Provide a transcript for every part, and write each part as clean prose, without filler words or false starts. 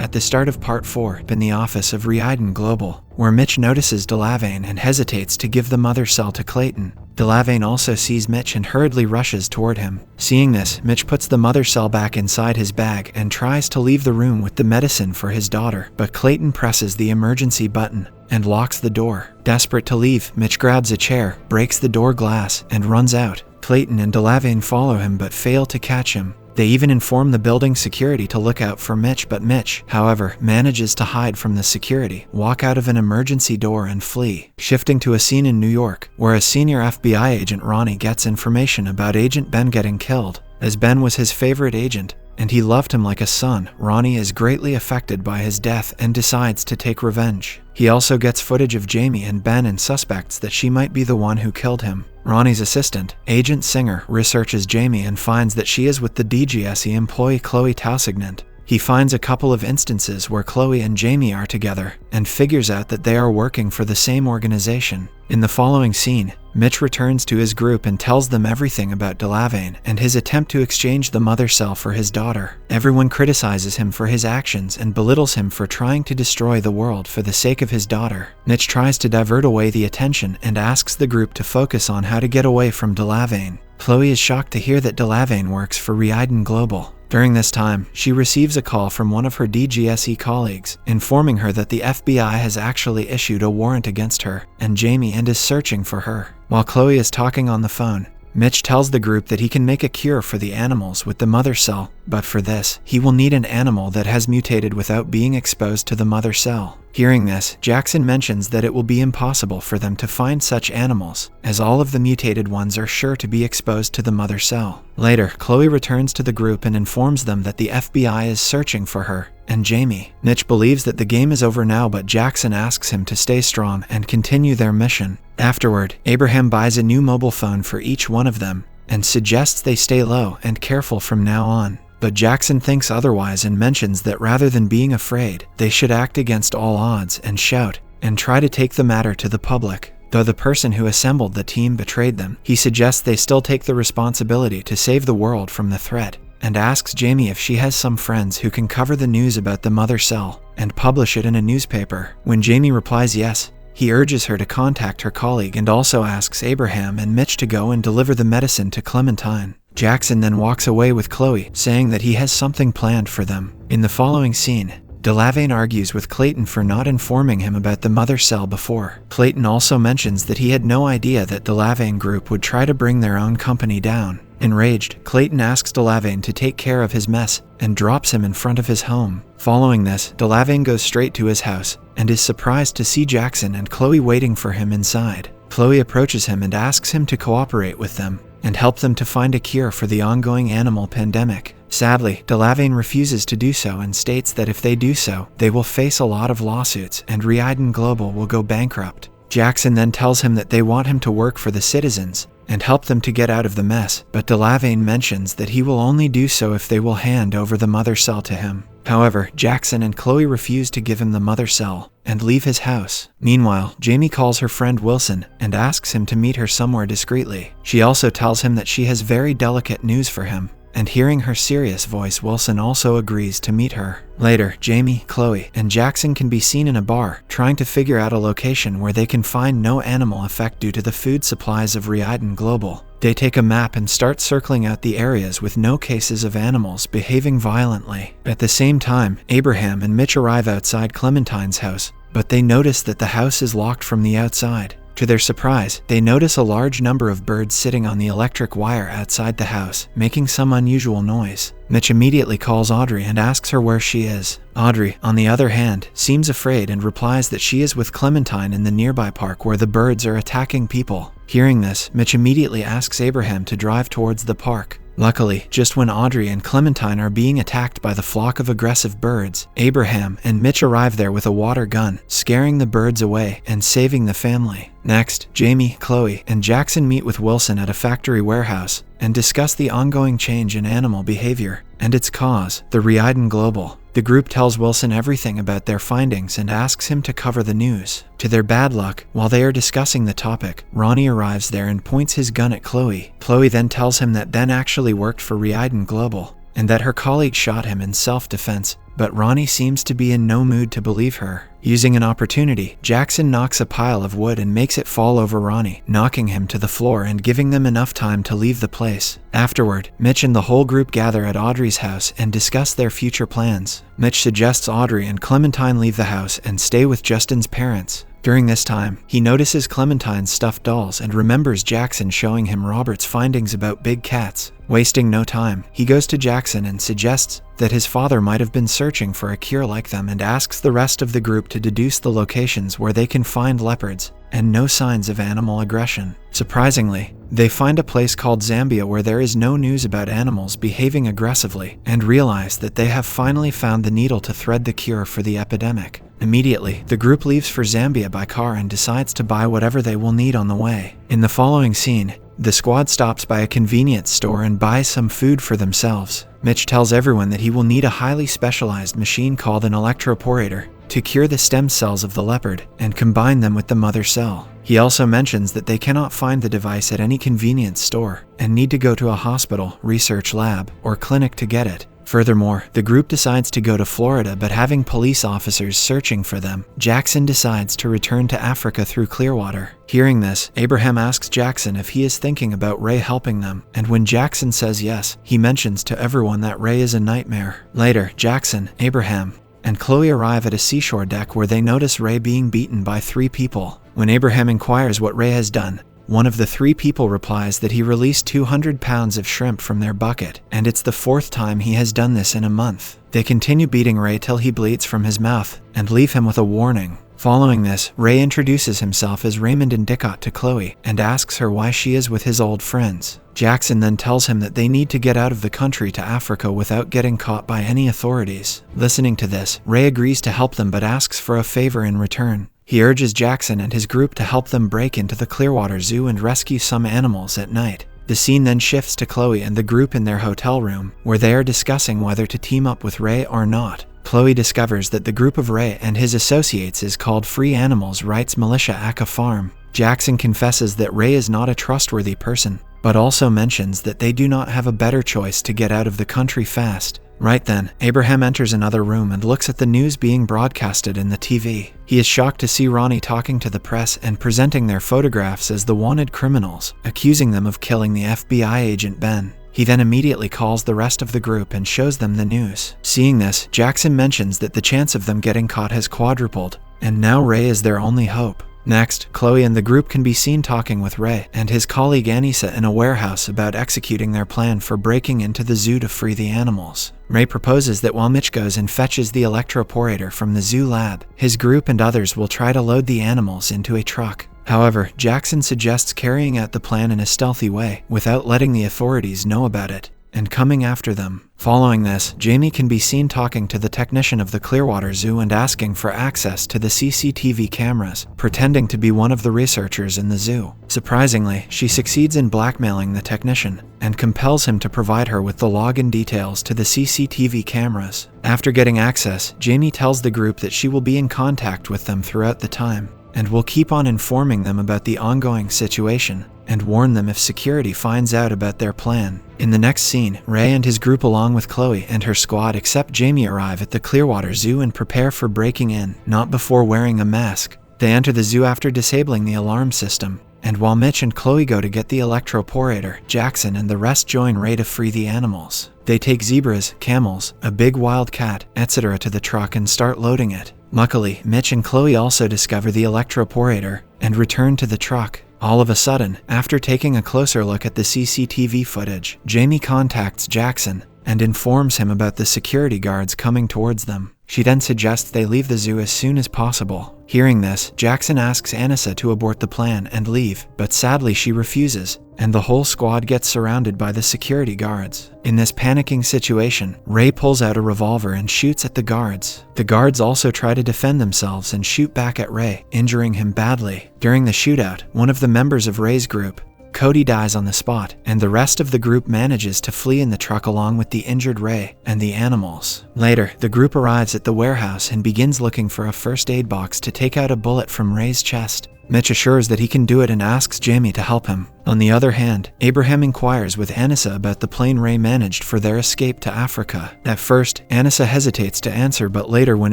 At the start of Part 4, in the office of Reiden Global, where Mitch notices Delavane and hesitates to give the mother cell to Clayton. Delavane also sees Mitch and hurriedly rushes toward him. Seeing this, Mitch puts the mother cell back inside his bag and tries to leave the room with the medicine for his daughter, but Clayton presses the emergency button and locks the door. Desperate to leave, Mitch grabs a chair, breaks the door glass, and runs out. Clayton and Delavane follow him but fail to catch him. They even inform the building security to look out for Mitch, but Mitch, however, manages to hide from the security, walk out of an emergency door and flee. Shifting to a scene in New York, where a senior FBI agent Ronnie gets information about Agent Ben getting killed. As Ben was his favorite agent, and he loved him like a son, Ronnie is greatly affected by his death and decides to take revenge. He also gets footage of Jamie and Ben and suspects that she might be the one who killed him. Ronnie's assistant, Agent Singer, researches Jamie and finds that she is with the DGSE employee Chloe Tausignant. He finds a couple of instances where Chloe and Jamie are together, and figures out that they are working for the same organization. In the following scene, Mitch returns to his group and tells them everything about Delavane and his attempt to exchange the mother cell for his daughter. Everyone criticizes him for his actions and belittles him for trying to destroy the world for the sake of his daughter. Mitch tries to divert away the attention and asks the group to focus on how to get away from Delavane. Chloe is shocked to hear that Delavane works for Reiden Global. During this time, she receives a call from one of her DGSE colleagues, informing her that the FBI has actually issued a warrant against her and Jamie and is searching for her. While Chloe is talking on the phone, Mitch tells the group that he can make a cure for the animals with the mother cell, but for this, he will need an animal that has mutated without being exposed to the mother cell. Hearing this, Jackson mentions that it will be impossible for them to find such animals, as all of the mutated ones are sure to be exposed to the mother cell. Later, Chloe returns to the group and informs them that the FBI is searching for her and Jamie. Mitch believes that the game is over now, but Jackson asks him to stay strong and continue their mission. Afterward, Abraham buys a new mobile phone for each one of them and suggests they stay low and careful from now on. But Jackson thinks otherwise and mentions that rather than being afraid, they should act against all odds and shout and try to take the matter to the public. Though the person who assembled the team betrayed them, he suggests they still take the responsibility to save the world from the threat, and asks Jamie if she has some friends who can cover the news about the mother cell and publish it in a newspaper. When Jamie replies yes, he urges her to contact her colleague and also asks Abraham and Mitch to go and deliver the medicine to Clementine. Jackson then walks away with Chloe, saying that he has something planned for them. In the following scene, Delavane argues with Clayton for not informing him about the mother cell before. Clayton also mentions that he had no idea that Delavane Group would try to bring their own company down. Enraged, Clayton asks Delavane to take care of his mess and drops him in front of his home. Following this, Delavane goes straight to his house and is surprised to see Jackson and Chloe waiting for him inside. Chloe approaches him and asks him to cooperate with them and help them to find a cure for the ongoing animal pandemic. Sadly, Delavane refuses to do so and states that if they do so, they will face a lot of lawsuits and Reiden Global will go bankrupt. Jackson then tells him that they want him to work for the citizens and help them to get out of the mess, but Delavane mentions that he will only do so if they will hand over the mother cell to him. However, Jackson and Chloe refuse to give him the mother cell and leave his house. Meanwhile, Jamie calls her friend Wilson and asks him to meet her somewhere discreetly. She also tells him that she has very delicate news for him, and hearing her serious voice, Wilson also agrees to meet her. Later, Jamie, Chloe, and Jackson can be seen in a bar, trying to figure out a location where they can find no animal effect due to the food supplies of Reiden Global. They take a map and start circling out the areas with no cases of animals behaving violently. At the same time, Abraham and Mitch arrive outside Clementine's house, but they notice that the house is locked from the outside. To their surprise, they notice a large number of birds sitting on the electric wire outside the house, making some unusual noise. Mitch immediately calls Audrey and asks her where she is. Audrey, on the other hand, seems afraid and replies that she is with Clementine in the nearby park where the birds are attacking people. Hearing this, Mitch immediately asks Abraham to drive towards the park. Luckily, just when Audrey and Clementine are being attacked by the flock of aggressive birds, Abraham and Mitch arrive there with a water gun, scaring the birds away and saving the family. Next, Jamie, Chloe, and Jackson meet with Wilson at a factory warehouse and discuss the ongoing change in animal behavior and its cause, the Reiden Global. The group tells Wilson everything about their findings and asks him to cover the news. To their bad luck, while they are discussing the topic, Ronnie arrives there and points his gun at Chloe. Chloe then tells him that Ben actually worked for Reiden Global and that her colleague shot him in self-defense but Ronnie seems to be in no mood to believe her. Using an opportunity, Jackson knocks a pile of wood and makes it fall over Ronnie, knocking him to the floor and giving them enough time to leave the place. Afterward, Mitch and the whole group gather at Audrey's house and discuss their future plans. Mitch suggests Audrey and Clementine leave the house and stay with Justin's parents. During this time, he notices Clementine's stuffed dolls and remembers Jackson showing him Robert's findings about big cats. Wasting no time, he goes to Jackson and suggests that his father might have been searching for a cure like them and asks the rest of the group to deduce the locations where they can find leopards and no signs of animal aggression. Surprisingly, they find a place called Zambia where there is no news about animals behaving aggressively and realize that they have finally found the needle to thread the cure for the epidemic. Immediately, the group leaves for Zambia by car and decides to buy whatever they will need on the way. In the following scene, the squad stops by a convenience store and buys some food for themselves. Mitch tells everyone that he will need a highly specialized machine called an electroporator to cure the stem cells of the leopard and combine them with the mother cell. He also mentions that they cannot find the device at any convenience store and need to go to a hospital, research lab, or clinic to get it. Furthermore, the group decides to go to Florida, but having police officers searching for them, Jackson decides to return to Africa through Clearwater. Hearing this, Abraham asks Jackson if he is thinking about Ray helping them, and when Jackson says yes, he mentions to everyone that Ray is a nightmare. Later, Jackson, Abraham, and Chloe arrive at a seashore deck where they notice Ray being beaten by 3 people. When Abraham inquires what Ray has done, one of the 3 people replies that he released 200 pounds of shrimp from their bucket, and it's the 4th time he has done this in a month. They continue beating Ray till he bleeds from his mouth, and leave him with a warning. Following this, Ray introduces himself as Raymond Endicott to Chloe, and asks her why she is with his old friends. Jackson then tells him that they need to get out of the country to Africa without getting caught by any authorities. Listening to this, Ray agrees to help them but asks for a favor in return. He urges Jackson and his group to help them break into the Clearwater Zoo and rescue some animals at night. The scene then shifts to Chloe and the group in their hotel room, where they are discussing whether to team up with Ray or not. Chloe discovers that the group of Ray and his associates is called Free Animals Rights Militia Aka Farm. Jackson confesses that Ray is not a trustworthy person, but also mentions that they do not have a better choice to get out of the country fast. Right then, Abraham enters another room and looks at the news being broadcasted in the TV. He is shocked to see Ronnie talking to the press and presenting their photographs as the wanted criminals, accusing them of killing the FBI agent Ben. He then immediately calls the rest of the group and shows them the news. Seeing this, Jackson mentions that the chance of them getting caught has quadrupled, and now Ray is their only hope. Next, Chloe and the group can be seen talking with Ray and his colleague Anissa in a warehouse about executing their plan for breaking into the zoo to free the animals. Ray proposes that while Mitch goes and fetches the electroporator from the zoo lab, his group and others will try to load the animals into a truck. However, Jackson suggests carrying out the plan in a stealthy way without letting the authorities know about it, and coming after them. Following this, Jamie can be seen talking to the technician of the Clearwater Zoo and asking for access to the CCTV cameras, pretending to be one of the researchers in the zoo. Surprisingly, she succeeds in blackmailing the technician and compels him to provide her with the login details to the CCTV cameras. After getting access, Jamie tells the group that she will be in contact with them throughout the time and will keep on informing them about the ongoing situation and warn them if security finds out about their plan. In the next scene, Ray and his group along with Chloe and her squad except Jamie arrive at the Clearwater Zoo and prepare for breaking in, not before wearing a mask. They enter the zoo after disabling the alarm system, and while Mitch and Chloe go to get the electroporator, Jackson and the rest join Ray to free the animals. They take zebras, camels, a big wild cat, etc. to the truck and start loading it. Luckily, Mitch and Chloe also discover the electroporator and return to the truck. All of a sudden, after taking a closer look at the CCTV footage, Jamie contacts Jackson and informs him about the security guards coming towards them. She then suggests they leave the zoo as soon as possible. Hearing this, Jackson asks Anissa to abort the plan and leave, but sadly she refuses, and the whole squad gets surrounded by the security guards. In this panicking situation, Ray pulls out a revolver and shoots at the guards. The guards also try to defend themselves and shoot back at Ray, injuring him badly. During the shootout, one of the members of Ray's group, Cody dies on the spot, and the rest of the group manages to flee in the truck along with the injured Ray and the animals. Later, the group arrives at the warehouse and begins looking for a first aid box to take out a bullet from Ray's chest. Mitch assures that he can do it and asks Jamie to help him. On the other hand, Abraham inquires with Anissa about the plane Ray managed for their escape to Africa. At first, Anissa hesitates to answer, but later when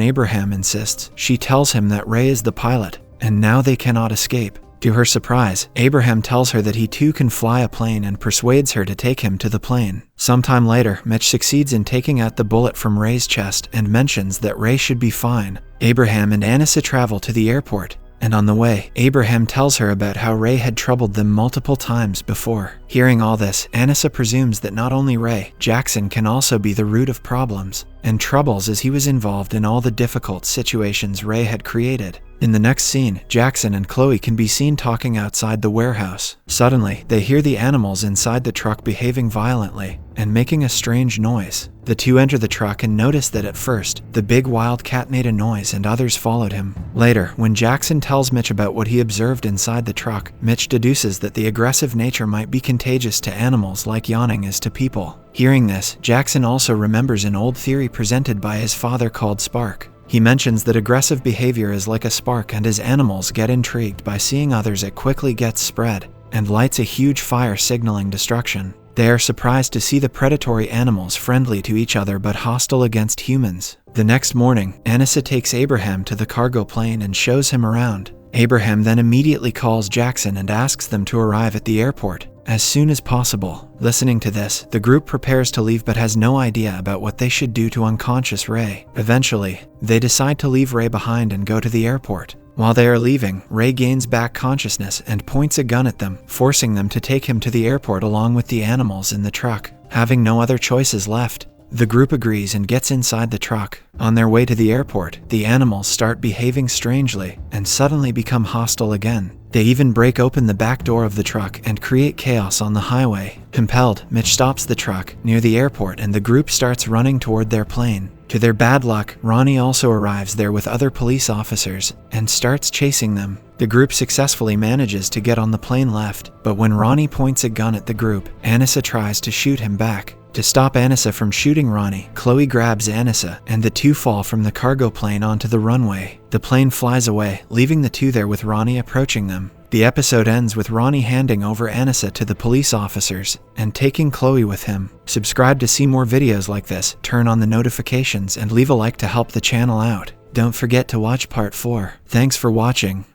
Abraham insists, she tells him that Ray is the pilot, and now they cannot escape. To her surprise, Abraham tells her that he too can fly a plane and persuades her to take him to the plane. Sometime later, Mitch succeeds in taking out the bullet from Ray's chest and mentions that Ray should be fine. Abraham and Anissa travel to the airport, and on the way, Abraham tells her about how Ray had troubled them multiple times before. Hearing all this, Anissa presumes that not only Ray, Jackson can also be the root of problems and troubles as he was involved in all the difficult situations Ray had created. In the next scene, Jackson and Chloe can be seen talking outside the warehouse. Suddenly, they hear the animals inside the truck behaving violently and making a strange noise. The two enter the truck and notice that at first, the big wild cat made a noise and others followed him. Later, when Jackson tells Mitch about what he observed inside the truck, Mitch deduces that the aggressive nature might be contagious to animals like yawning is to people. Hearing this, Jackson also remembers an old theory presented by his father called Spark. He mentions that aggressive behavior is like a spark, and as animals get intrigued by seeing others, it quickly gets spread and lights a huge fire signaling destruction. They are surprised to see the predatory animals friendly to each other but hostile against humans. The next morning, Anissa takes Abraham to the cargo plane and shows him around. Abraham then immediately calls Jackson and asks them to arrive at the airport as soon as possible. Listening to this, the group prepares to leave but has no idea about what they should do to unconscious Ray. Eventually, they decide to leave Ray behind and go to the airport. While they are leaving, Ray gains back consciousness and points a gun at them, forcing them to take him to the airport along with the animals in the truck. Having no other choices left, the group agrees and gets inside the truck. On their way to the airport, the animals start behaving strangely and suddenly become hostile again. They even break open the back door of the truck and create chaos on the highway. Compelled, Mitch stops the truck near the airport and the group starts running toward their plane. To their bad luck, Ronnie also arrives there with other police officers and starts chasing them. The group successfully manages to get on the plane left, but when Ronnie points a gun at the group, Anissa tries to shoot him back. To stop Anissa from shooting Ronnie, Chloe grabs Anissa, and the two fall from the cargo plane onto the runway. The plane flies away, leaving the two there with Ronnie approaching them. The episode ends with Ronnie handing over Anissa to the police officers and taking Chloe with him. Subscribe to see more videos like this, turn on the notifications, and leave a like to help the channel out. Don't forget to watch part 4. Thanks for watching.